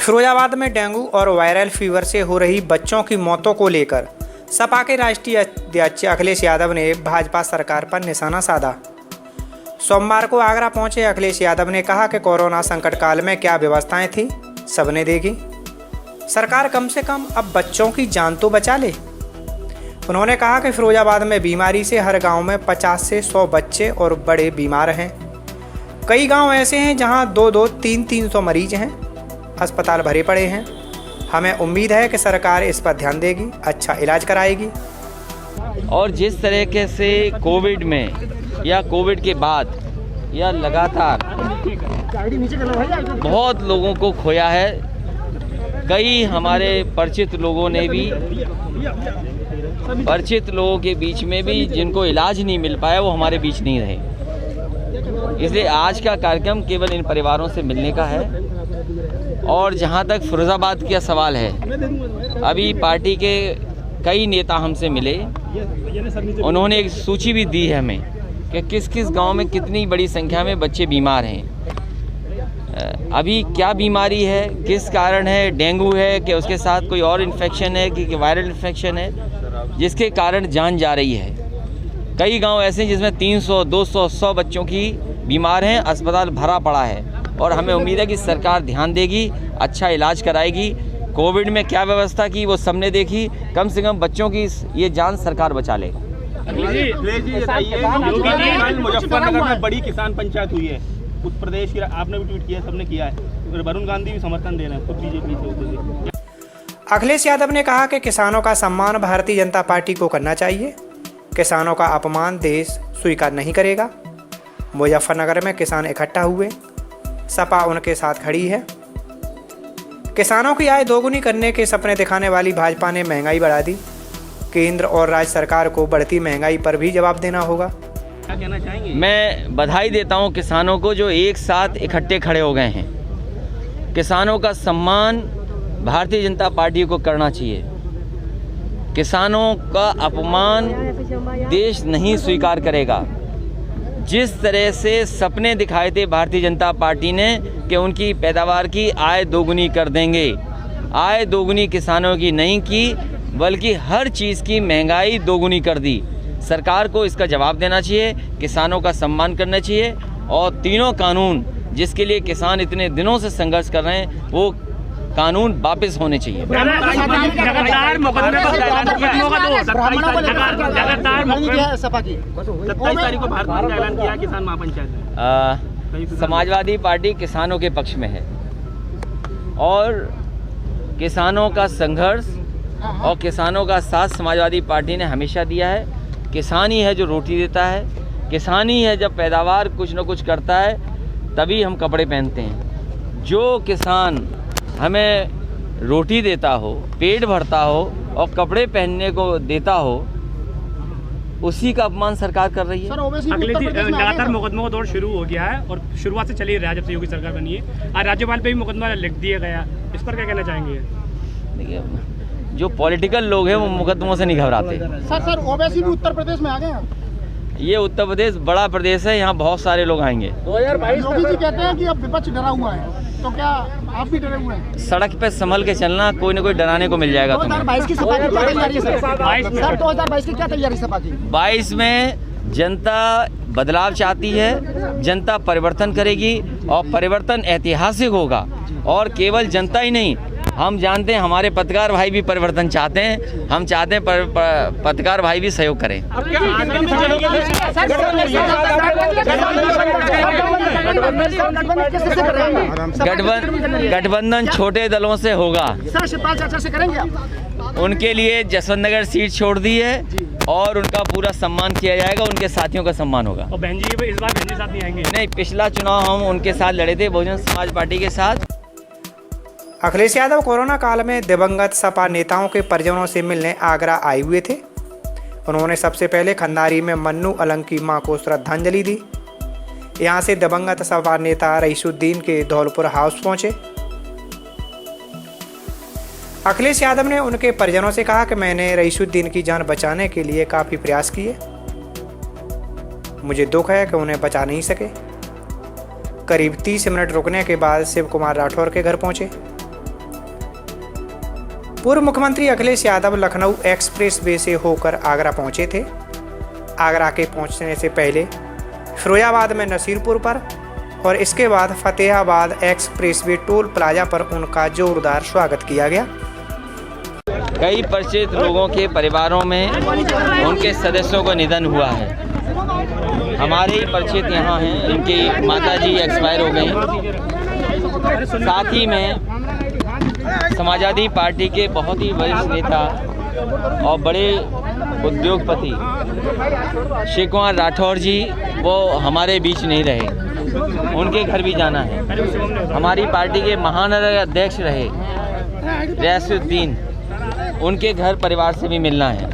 फिरोजाबाद में डेंगू और viral fever से हो रही बच्चों की मौतों को लेकर सपा के राष्ट्रीय अध्यक्ष अखिलेश यादव ने भाजपा सरकार पर निशाना साधा। सोमवार को आगरा पहुंचे अखिलेश यादव ने कहा कि कोरोना संकट काल में क्या व्यवस्थाएं थी सबने देखी, सरकार कम से कम अब बच्चों की जान तो बचा ले। उन्होंने कहा कि फिरोजाबाद में बीमारी से हर गांव में 50 से 100 बच्चे और बड़े बीमार हैं। कई गांव ऐसे हैं जहां 2-2, 300 मरीज हैं, अस्पताल भरे पड़े हैं। हमें उम्मीद है कि सरकार इस पर ध्यान देगी, अच्छा इलाज कराएगी। और जिस तरीके से कोविड में या कोविड के बाद या लगातार बहुत लोगों को खोया है, कई हमारे परिचित लोगों के बीच में भी जिनको इलाज नहीं मिल पाया वो हमारे बीच नहीं रहे। इसलिए आज का कार्यक्रम केवल इन परिवारों से मिलने का है। और जहां तक फिरोजाबाद का सवाल है, अभी पार्टी के कई नेता हमसे मिले, उन्होंने एक सूची भी दी है हमें कि किस किस गांव में कितनी बड़ी संख्या में बच्चे बीमार हैं, अभी क्या बीमारी है, किस कारण है, डेंगू है कि उसके साथ कोई और इन्फेक्शन है कि वायरल इन्फेक्शन है जिसके कारण जान जा रही है। कई गांव ऐसे हैं जिसमें 300, 200, 100 बच्चों की बीमार हैं, अस्पताल भरा पड़ा है। और हमें उम्मीद है कि सरकार ध्यान देगी, अच्छा इलाज कराएगी। कोविड में क्या व्यवस्था की वो सबने देखी, कम से कम बच्चों की ये जान सरकार बचा लेगा। मुजफ्फरनगर में बड़ी किसान पंचायत हुई है, उत्तर प्रदेश की, आपने भी ट्वीट किया, सबने किया है, वरुण गांधी भी समर्थन दे रहे हैं, खुद बीजेपी से। अखिलेश यादव ने कहा कि किसानों का सम्मान भारतीय जनता पार्टी को करना चाहिए, किसानों का अपमान देश स्वीकार नहीं करेगा। मुजफ्फरनगर में किसान इकट्ठा हुए, सपा उनके साथ खड़ी है। किसानों की आय दोगुनी करने के सपने दिखाने वाली भाजपा ने महंगाई बढ़ा दी। केंद्र और राज्य सरकार को बढ़ती महंगाई पर भी जवाब देना होगा। क्या कहना चाहेंगे? मैं बधाई देता हूं किसानों को जो एक साथ इकट्ठे खड़े हो गए हैं। किसानों का सम्मान भारतीय जनता पार्टी को करना चाहिए। किसानों का अपमान देश नहीं स्वीकार करेगा। जिस तरह से सपने दिखाए थे भारतीय जनता पार्टी ने कि उनकी पैदावार की आय दोगुनी कर देंगे, आय दोगुनी किसानों की नहीं की बल्कि हर चीज़ की महंगाई दोगुनी कर दी। सरकार को इसका जवाब देना चाहिए, किसानों का सम्मान करना चाहिए और तीनों कानून जिसके लिए किसान इतने दिनों से संघर्ष कर रहे हैं वो कानून वापस होने चाहिए। लगातार मुकदमे पर ऐलान किया किसान महापंचायत। समाजवादी पार्टी किसानों के पक्ष में है और किसानों का संघर्ष और किसानों का साथ समाजवादी पार्टी ने हमेशा दिया है। किसान ही है जो रोटी देता है, किसान ही है जब पैदावार कुछ न कुछ करता है तभी हम कपड़े पहनते हैं। जो किसान हमें रोटी देता हो, पेट भरता हो और कपड़े पहनने को देता हो, उसी का अपमान सरकार कर रही है। लगातार मुकदमों का दौर शुरू हो गया है और शुरुआत से चली रहा है जब से योगी सरकार बनी है। आज राज्यपाल पे भी मुकदमा लिख दिया गया, इस पर क्या कहना चाहेंगे? देखिए, जो पॉलिटिकल लोग हैं वो मुकदमों से नहीं घबराते। सर ओवैसी भी उत्तर प्रदेश में आ गए हैं। ये उत्तर प्रदेश बड़ा प्रदेश है, यहाँ बहुत सारे लोग आएंगे। 2022 योगी जी कहते हैं कि अब विपक्ष डरा हुआ है, तो क्या आप भी डरे हुए हैं? सड़क पे संभल के चलना, कोई न कोई डराने को मिल जाएगा तुम्हें। 2022 की सपा की क्या तैयारी है सर? 2022 की क्या तैयारी सपा की? 22 में जनता बदलाव चाहती है, जनता परिवर्तन करेगी और परिवर्तन ऐतिहासिक होगा। और केवल जनता ही नहीं, हम जानते हैं हमारे पत्रकार भाई भी परिवर्तन चाहते हैं। हम चाहते हैं पत्रकार भाई भी सहयोग करें। गठबंधन छोटे दलों से होगा। उनके लिए जसवंत नगर सीट छोड़ दी है और उनका पूरा सम्मान किया जाएगा, उनके साथियों का सम्मान होगा। और बहन जी इस बार बहन जी साथ नहीं आएंगे? नहीं, पिछला चुनाव हम उनके साथ लड़े थे, बहुजन समाज पार्टी के साथ। अखिलेश यादव कोरोना काल में दिवंगत सपा नेताओं के परिजनों से मिलने आगरा आए हुए थे। उन्होंने सबसे पहले खंडारी में मन्नू अलंग की मां को श्रद्धांजलि दी। यहां से दिवंगत सपा नेता रईसुद्दीन के धौलपुर हाउस पहुंचे। अखिलेश यादव ने उनके परिजनों से कहा कि मैंने रईसुद्दीन की जान बचाने के लिए काफ़ी प्रयास किए, मुझे दुख है कि उन्हें बचा नहीं सके। करीब 30 मिनट रुकने के बाद शिव कुमार राठौर के घर पहुंचे। पूर्व मुख्यमंत्री अखिलेश यादव लखनऊ एक्सप्रेस वे से होकर आगरा पहुंचे थे। आगरा के पहुंचने से पहले फिरोजाबाद में नसीरपुर पर और इसके बाद Fatehabad express way toll plaza पर उनका जोरदार स्वागत किया गया। कई परिचित लोगों के परिवारों में उनके सदस्यों का निधन हुआ है। हमारे ही परिचित यहाँ हैं, इनकी माताजी एक्सपायर हो गई। साथ ही में समाजवादी पार्टी के बहुत ही वरिष्ठ नेता और बड़े उद्योगपति शिव कुमार राठौर जी वो हमारे बीच नहीं रहे, उनके घर भी जाना है। हमारी पार्टी के महानगर अध्यक्ष रहे रियासुद्दीन, उनके घर परिवार से भी मिलना है।